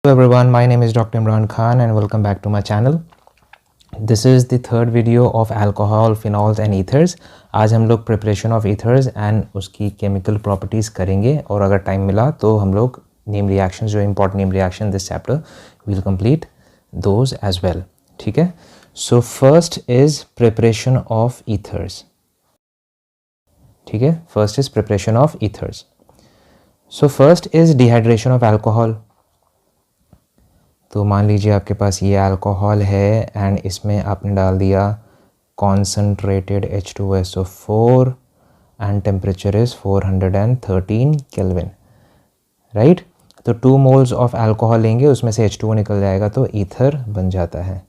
Hello everyone, my name is Dr. Imran Khan and welcome back to my channel. This is the third video of alcohol, phenols and ethers. आज हम लोग preparation of ethers and उसकी chemical properties करेंगे और अगर time मिला तो हम लोग name reactions जो important name reaction this chapter will complete those as well. ठीक है? So first is preparation of ethers. ठीक है? First is preparation of ethers. So first is dehydration of alcohol. तो मान लीजिए आपके पास ये अल्कोहल है एंड इसमें आपने डाल दिया concentrated H2SO4 and temperature is 413 kelvin, right. तो 2 मोल्स ऑफ अल्कोहल लेंगे, उसमें से H2O निकल जाएगा तो ईथर बन जाता है।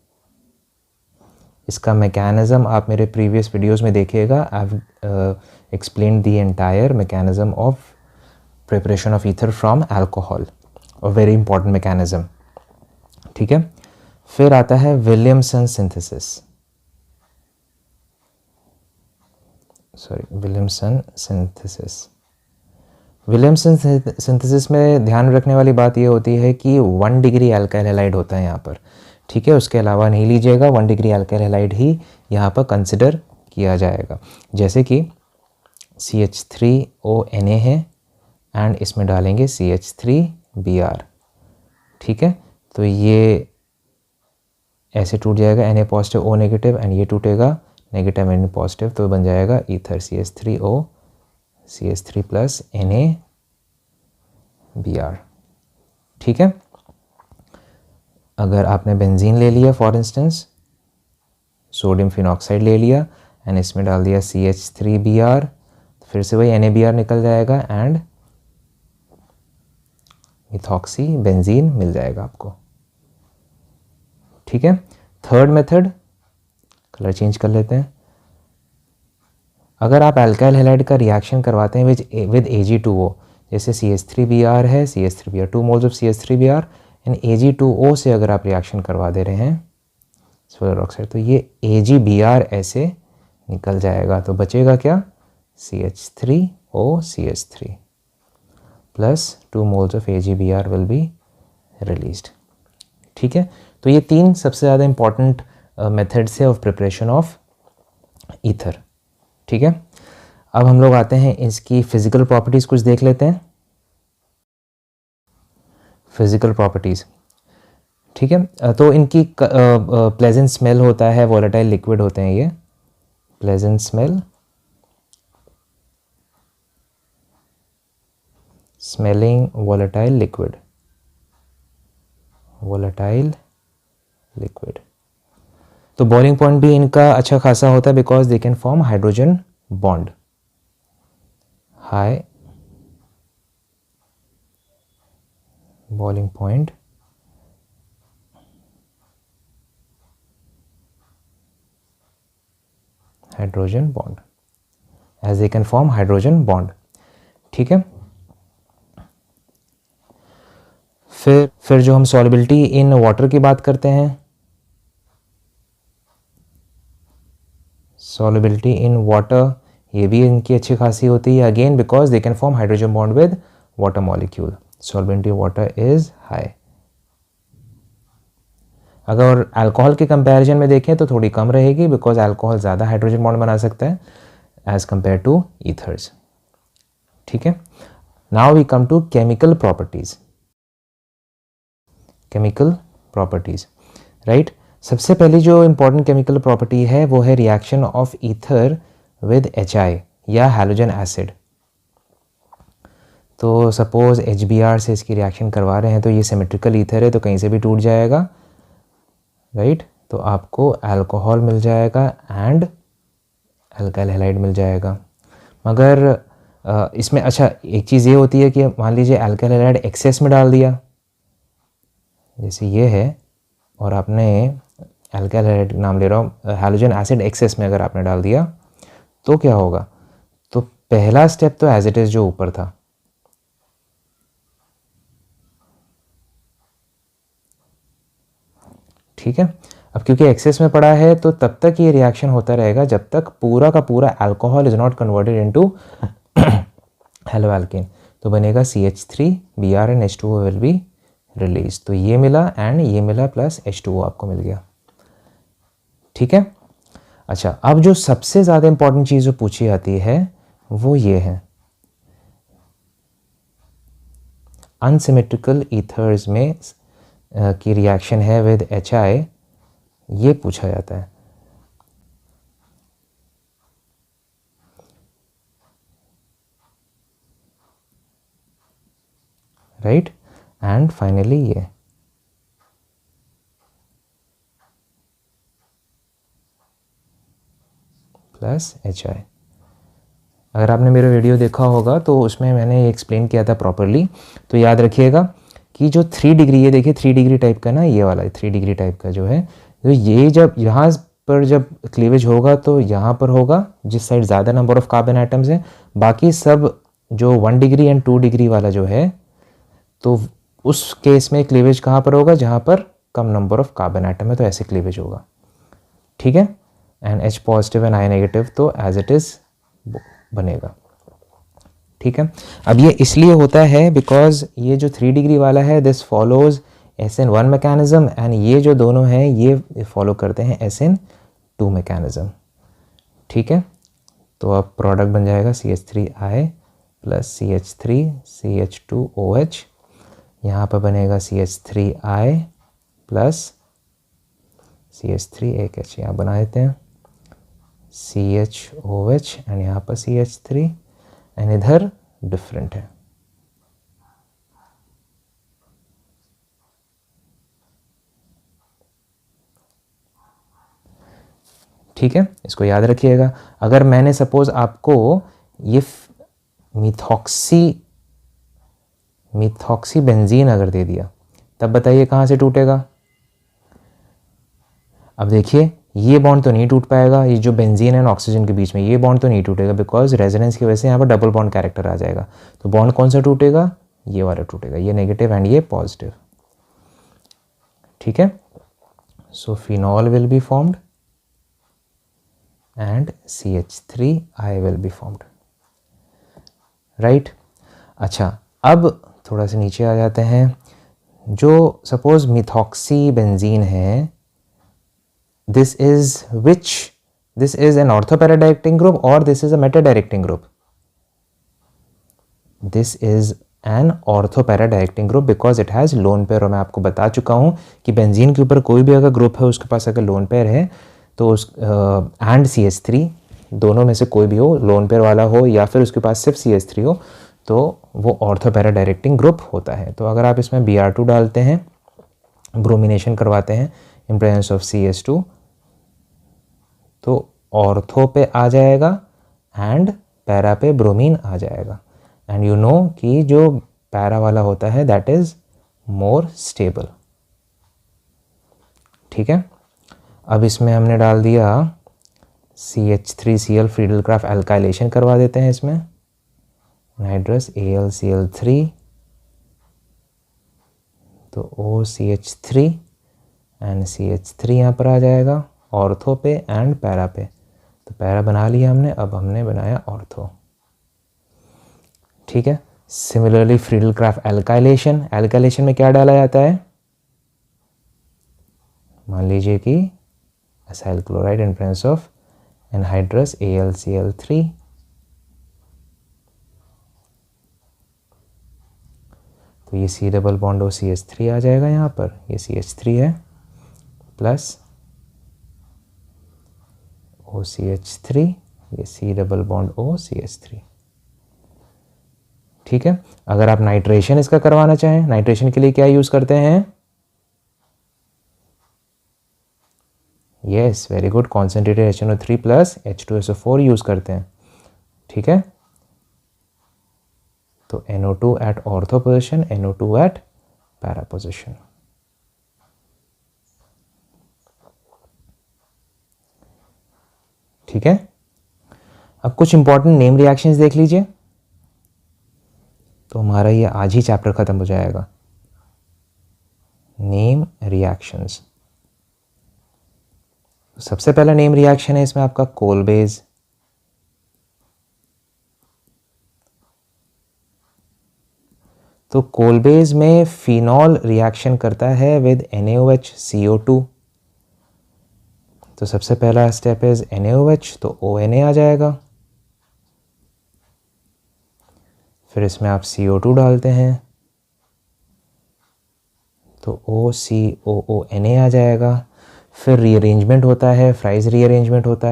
इसका मैकेनिज़्म आप मेरे प्रीवियस वीडियोस में देखिएगा। I have explained the entire mechanism of preparation of ether from alcohol, a very important mechanism. ठीक है, फिर आता है विलियमसन सिंथेसिस। विलियमसन सिंथेसिस में ध्यान रखने वाली बात ये होती है कि 1 डिग्री अल्काइल हैलाइड होता है यहाँ पर। ठीक है, उसके अलावा नहीं लीजिएगा, 1 डिग्री अल्काइल हैलाइड ही यहाँ पर कंसिडर किया जाएगा। जैसे कि CH3ONa है एंड इसमें डालेंगे CH3Br। ठीक है, तो ये ऐसे टूट जाएगा, Na positive O negative and ये टूटेगा नेगेटिव Na पॉजिटिव, तो बन जाएगा ether CH3O CH3 plus NaBr। ठीक है, अगर आपने बेंजीन ले लिया फॉर इंस्टेंस, सोडियम फिनॉक्साइड ले लिया एंड इसमें डाल दिया CH3Br, फिर से वही NaBr निकल जाएगा एंड मिथॉक्सी बेंजीन मिल जाएगा आपको। ठीक है, थर्ड मेथड, कलर चेंज कर लेते हैं। अगर आप अल्काइल हैलाइड का रिएक्शन करवाते हैं विद Ag2O, जैसे CH3Br है, CH3Br 2 moles of CH3Br and Ag2O से अगर आप रिएक्शन करवा दे रहे हैं सोलर ऑक्साइड, तो ये AgBr ऐसे निकल जाएगा। तो बचेगा क्या, CH3O CH3 plus 2 moles of AgBr will be released. ठीक है, तो ये 3 सबसे ज़्यादा इंपॉर्टेंट मेथड्स है ऑफ प्रिपरेशन ऑफ ईथर। ठीक है, अब हम लोग आते हैं इसकी फिजिकल प्रॉपर्टीज़ कुछ देख लेते हैं। फिजिकल प्रॉपर्टीज़, ठीक है, तो इनकी प्लेजेंट स्मेल होता है, वोलेटाइल लिक्विड होते हैं ये, pleasant smell, smelling volatile liquid, volatile liquid. तो बॉइलिंग पॉइंट भी इनका अच्छा खासा होता है because they can form hydrogen bond, high boiling point, hydrogen bond, as they can form hydrogen bond. ठीक है, फिर जो हम सॉल्युबिलिटी इन वाटर की बात करते हैं, सॉल्युबिलिटी इन वाटर, ये भी इनकी अच्छी खासी होती है again because they can form hydrogen bond with water molecule. Solubility water is high. अगर अल्कोहल के कंपैरिजन में देखें तो थोड़ी कम रहेगी बिकॉज अल्कोहल ज़्यादा हाइड्रोजन बॉन्ड बना सकता है एज कंपेयर टू ईथर्स। ठीक है, now we come to chemical properties. Chemical properties, right. सबसे पहली जो इंपॉर्टेंट केमिकल प्रॉपर्टी है वो है reaction of ether with HI या हैलोजन एसिड। तो सपोज HBr से इसकी रिएक्शन करवा रहे हैं तो ये सिमेट्रिकल ईथर है तो कहीं से भी टूट जाएगा, राइट। तो आपको अल्कोहल मिल जाएगा एंड अल्काइल हैलाइड मिल जाएगा। मगर इसमें अच्छा एक चीज़ ये होती है कि मान लीजिए अल्काइल हैलाइड एक्सेस में डाल दिया, जैसे ये है, और आपने अल्काइल हैलाइड नाम ले रहा हूँ, हैलोजन एसिड एक्सेस में अगर आपने डाल दिया तो क्या होगा, तो पहला स्टेप तो एज इट इज़ जो ऊपर था, ठीक है। अब क्योंकि एक्सेस में पड़ा है तो तब तक ये रिएक्शन होता रहेगा जब तक पूरा का पूरा alcohol is not converted into halo alkane. तो बनेगा CH3Br and H2O will be release, तो ये मिला एंड ये मिला प्लस H2O आपको मिल गया। ठीक है। अच्छा, अब जो सबसे ज़्यादा इंपॉर्टेंट चीज़ जो पूछी जाती है वो ये है, अनसिमेट्रिकल ईथर्स में की रिएक्शन है विद HI, ये पूछा जाता है। राइट, एंड फाइनली ये प्लस HI। अगर आपने मेरा वीडियो देखा होगा तो उसमें मैंने एक्सप्लेन किया था प्रॉपरली, तो याद रखिएगा कि जो 3 डिग्री, ये देखिए 3 डिग्री टाइप का ना, ये वाला 3 डिग्री टाइप का जो है, तो ये जब यहाँ पर जब क्लीवेज होगा तो यहाँ पर होगा जिस साइड ज़्यादा नंबर ऑफ कार्बन एटम्स हैं, बाकी सब जो 1 डिग्री एंड 2 डिग्री वाला जो है, तो उस केस में क्लीवेज कहाँ पर होगा, जहाँ पर कम नंबर ऑफ कार्बन एटम है, तो ऐसे क्लीवेज होगा। ठीक है, and H positive and I negative तो एज इट इज़ बनेगा। ठीक है, अब ये इसलिए होता है बिकॉज ये जो 3 डिग्री वाला है this follows SN1 mechanism, and ये जो दोनों हैं ये फॉलो करते हैं SN2 मैकेनिज्म। ठीक है, तो अब प्रोडक्ट बन जाएगा CH3I प्लस CH3CH2OH, यहाँ पर बनेगा CH3I प्लस CH3H, यहाँ बना देते हैं CHOH एंड यहाँ पर CH3, एंड इधर डिफरेंट है। ठीक है, इसको याद रखिएगा। अगर मैंने सपोज आपको ये मिथॉक्सी बेंजीन अगर दे दिया, तब बताइए कहाँ से टूटेगा। अब देखिए ये बॉन्ड तो नहीं टूट पाएगा, ये जो बेंजीन एंड ऑक्सीजन के बीच में ये बॉन्ड तो नहीं टूटेगा, बिकॉज रेजोनेंस की वजह से यहाँ पर डबल बॉन्ड कैरेक्टर आ जाएगा। तो बॉन्ड कौन सा टूटेगा, ये वाला टूटेगा, ये नेगेटिव एंड ये पॉजिटिव। ठीक है, सो phenol will be formed and CH3I will be formed. Right, अच्छा अब थोड़ा सा नीचे आ जाते हैं। जो सपोज मिथॉक्सी बेंजीन है, this is an ortho-para-directing group or this is a meta-directing group? This is an ortho-para-directing group because it has lone pair, और मैं आपको बता चुका हूँ कि बेंजीन के ऊपर कोई भी अगर ग्रुप है उसके पास अगर लोन पेयर है तो उस एंड CH3 दोनों में से कोई भी हो, लोन पेयर वाला हो या फिर उसके पास सिर्फ CH3 हो, तो वो ऑर्थो-पैरा-डायरेक्टिंग ग्रुप होता है। तो अगर आप इसमें Br2 डालते हैं, ब्रोमिनेशन करवाते हैं इन प्रेजेंस ऑफ CH2, तो ऑर्थो पे आ जाएगा एंड पैरा पे ब्रोमीन आ जाएगा। एंड यू नो कि जो पैरा वाला होता है दैट इज मोर स्टेबल। ठीक है, अब इसमें हमने डाल दिया CH3Cl, फ्रीडल-क्राफ्ट एल्काइलेशन करवा देते हैं इसमें, नाइट्रस AlCl3, तो OCH3 एंड CH3 यहाँ पर आ जाएगा ऑर्थो पे एंड पैरा पे। तो पैरा बना लिया हमने, अब हमने बनाया ऑर्थो। ठीक है, सिमिलरली फ्रीडल-क्राफ्ट एल्काइलेशन, एल्काइलेशन में क्या डाला जाता है, मान लीजिए कि acyl chloride in presence of anhydrous AlCl3, तो ये C डबल बॉन्ड OCH3 आ जाएगा यहाँ पर, ये CH3 है प्लस OCH3, ये C डबल बॉन्ड OCH3। ठीक है, अगर आप नाइट्रेशन इसका करवाना चाहें, नाइट्रेशन के लिए क्या यूज करते हैं, yes very good, concentrated HNO3 plus H2SO4 use करते हैं। ठीक है, तो NO2 at ortho position, NO2 at para position. ठीक है, अब कुछ इंपॉर्टेंट नेम रिएक्शंस देख लीजिए, तो हमारा ये आज ही चैप्टर खत्म हो जाएगा। नेम रिएक्शंस, सबसे पहला नेम रिएक्शन है इसमें आपका कोलबेज, तो कोलबेज में फिनॉल रिएक्शन करता है विद NaOH CO2। तो सबसे पहला स्टेप इज NaOH, तो ONa आ जाएगा। फिर इसमें आप CO2 डालते हैं तो OCOONa आ जाएगा। फिर रीअरेंजमेंट होता है, फ्राइज रीअरेंजमेंट होता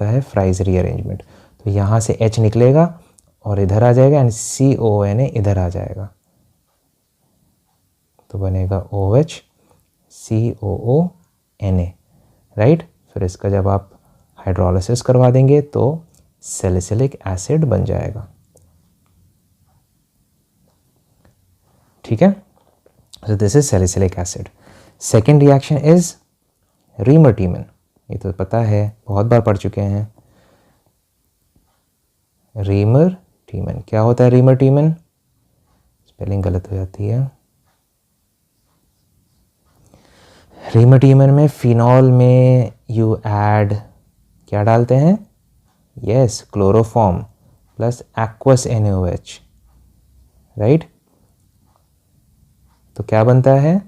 है, फ्राइज रीअरेंजमेंट। तो यहाँ से H निकलेगा और इधर आ जाएगा एंड CONA इधर आ जाएगा, तो बनेगा OH COONA, राइट। फिर इसका जब आप हाइड्रोलिसिस करवा देंगे तो सैलिसिलिक एसिड बन जाएगा, ठीक है। So this is salicylic acid. Second reaction is Riemer-Tiemann। ये तो पता है, बहुत बार पढ़ चुके हैं। Riemer-Tiemann क्या होता है? Riemer-Tiemann स्पेलिंग गलत हो जाती है। Riemer-Tiemann में फिनॉल में यू ऐड क्या डालते हैं? Yes, chloroform plus aqueous NaOH, right. तो क्या बनता है?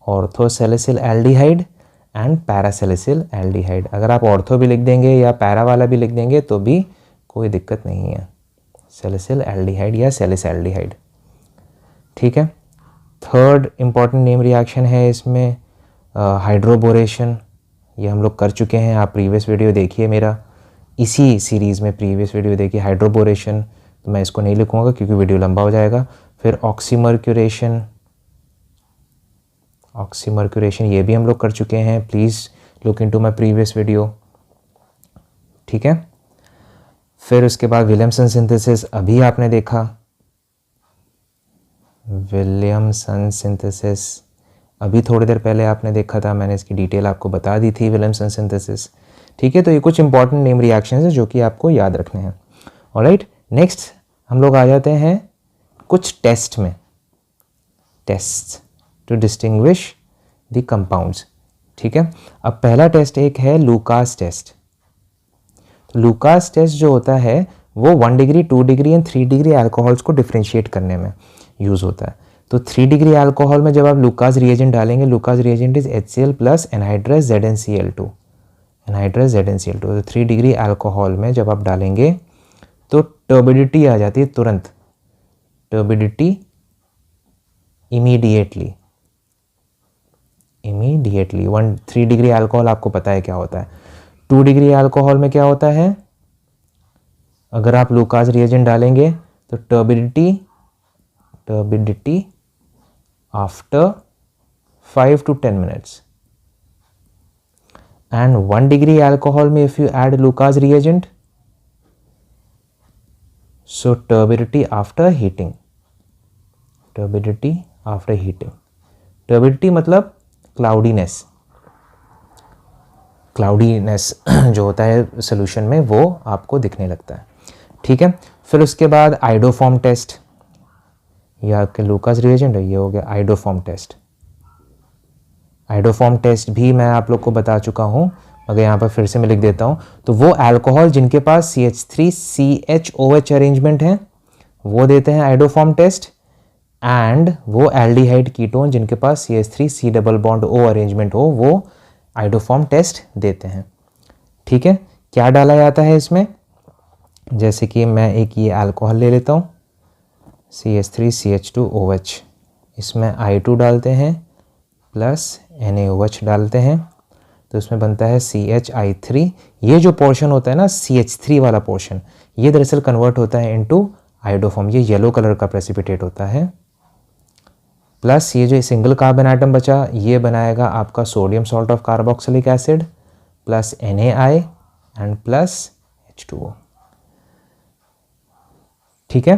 ऑर्थोसैलिसिल एल्डिहाइड एंड पैरासैलिसिल एल्डिहाइड। अगर आप ऑर्थो भी लिख देंगे या पैरा वाला भी लिख देंगे तो भी कोई दिक्कत नहीं है, सैलिसिल एल्डिहाइड या सैलिसएल्डिहाइड, ठीक है। थर्ड इंपॉर्टेंट नेम रिएक्शन है इसमें हाइड्रोबोरेशन। ये हम लोग कर चुके हैं, आप प्रीवियस वीडियो देखिए मेरा, इसी सीरीज़ में प्रीवियस वीडियो देखिए हाइड्रोबोरेशन। तो मैं इसको नहीं लिखूँगा क्योंकि वीडियो लंबा हो जाएगा। फिर ऑक्सीमर्क्यूरेशन, ये भी हम लोग कर चुके हैं, please look into my previous video, ठीक है। फिर उसके बाद विलियमसन सिंथेसिस, अभी आपने देखा विलियमसन सिंथेसिस, अभी थोड़ी देर पहले आपने देखा था, मैंने इसकी डिटेल आपको बता दी थी, विलियमसन सिंथेसिस, ठीक है। तो ये कुछ इंपॉर्टेंट नेम रिएक्शंस हैं जो कि आपको याद रखने हैं। ऑलराइट, नेक्स्ट हम लोग आ जाते हैं कुछ टेस्ट में, test to distinguish the compounds, ठीक है। अब पहला टेस्ट एक है लूकास टेस्ट। तो लूकास टेस्ट जो होता है वो 1 degree, 2 degree and 3 degree alcohols को डिफ्रेंशिएट करने में यूज़ होता है। तो 3 डिग्री अल्कोहल में जब आप लूकास रिएजेंट डालेंगे, Lucas reagent is HCl plus anhydrous ZnCl2, तो 3 डिग्री अल्कोहल में जब आप डालेंगे तो टर्बिडिटी आ जाती है तुरंत, टर्बिडिटी इमीडिएटली 3 डिग्री अल्कोहल आपको पता है क्या होता है। 2 डिग्री अल्कोहल में क्या होता है? अगर आप लूकास रिएजेंट डालेंगे तो turbidity after 5 to 10 minutes, and 1 degree alcohol में if you add Lucas reagent so turbidity after heating, turbidity मतलब क्लाउडीनेस जो होता है सोल्यूशन में वो आपको दिखने लगता है, ठीक है। फिर उसके बाद आइडोफॉर्म टेस्ट, ये आपके लूकास रिएजेंट है, ये हो गया आइडोफॉर्म टेस्ट। आइडोफॉर्म टेस्ट भी मैं आप लोग को बता चुका हूँ, अगर यहाँ पर फिर से मैं लिख देता हूँ, तो वो अल्कोहल जिनके पास CH3CHOH अरेंजमेंट है वो देते हैं आइडोफॉर्म टेस्ट, एंड वो एल्डिहाइड कीटोन जिनके पास CH3C double bond O arrangement हो वो आइडोफॉर्म टेस्ट देते हैं, ठीक है। क्या डाला जाता है इसमें? जैसे कि मैं एक ये अल्कोहल ले लेता हूँ CH3CH2OH, इसमें I2 डालते हैं प्लस NaOH डालते हैं, तो इसमें बनता है CHI3। ये जो पोर्शन होता है ना CH3 वाला पोर्शन, ये दरअसल कन्वर्ट होता है इनटू आइडोफॉर्म, ये येलो कलर का प्रेसिपिटेट होता है, प्लस ये जो सिंगल कार्बन एटम बचा ये बनाएगा आपका sodium salt of carboxylic acid plus NaI and plus H2O, ठीक है।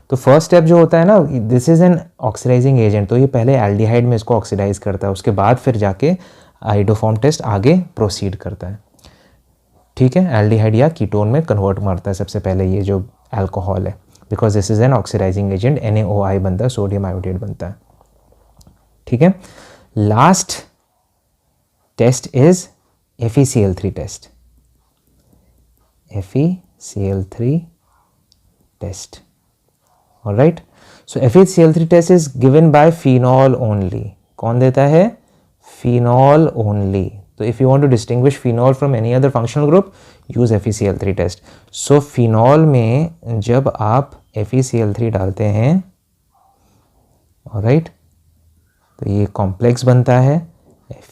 तो फर्स्ट स्टेप जो होता है ना, this is an oxidizing agent, तो ये पहले एल्डिहाइड में इसको ऑक्सीडाइज करता है, उसके बाद फिर जाके आइडोफॉर्म टेस्ट आगे प्रोसीड करता है, ठीक है। एल्डिहाइड या कीटोन में कन्वर्ट मारता है सबसे पहले ये जो अल्कोहल है, because this is an oxidizing agent, NaOI बनता है, सोडियम आयोडेट बनता है, ठीक है। Last test is FeCl3 test. FeCl3 test. All right. So FeCl3 test is given by phenol only. कौन देता है? Phenol only. So if you want to distinguish phenol from any other functional group, use FeCl3 test. So phenol में जब आप FeCl3 डालते हैं, alright, तो ये कॉम्प्लेक्स बनता है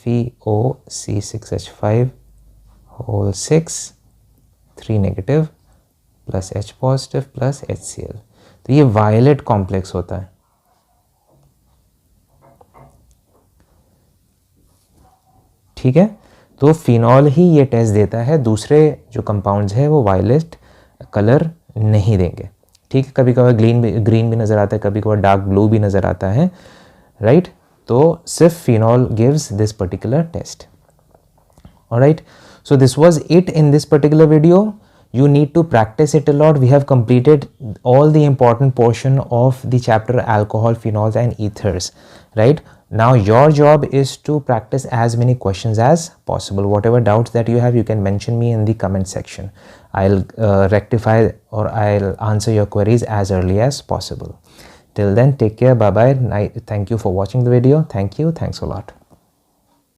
FeOC6H5 whole 6 3 negative plus H positive plus HCl. तो ये वायलेट कॉम्प्लेक्स होता है. ठीक है. तो फिनॉल ही ये टेस्ट देता है, दूसरे जो कंपाउंड्स हैं वो वायलेट कलर नहीं देंगे. ठीक है. कभी कभार ग्रीन भी नज़र आता है, कभी कभार डार्क ब्लू भी नज़र आता है, राइट. तो सिर्फ phenol gives this particular test. Alright. So this was it in this particular video. You need to practice it a lot. We have completed all the important portion of the chapter alcohol, phenols and ethers, right? Now your job is to practice as many questions as possible. Whatever doubts that you have, you can mention me in the comment section. I'll rectify or I'll answer your queries as early as possible. Till then, take care. Bye bye. Thank you for watching the video. Thank you. Thanks a lot.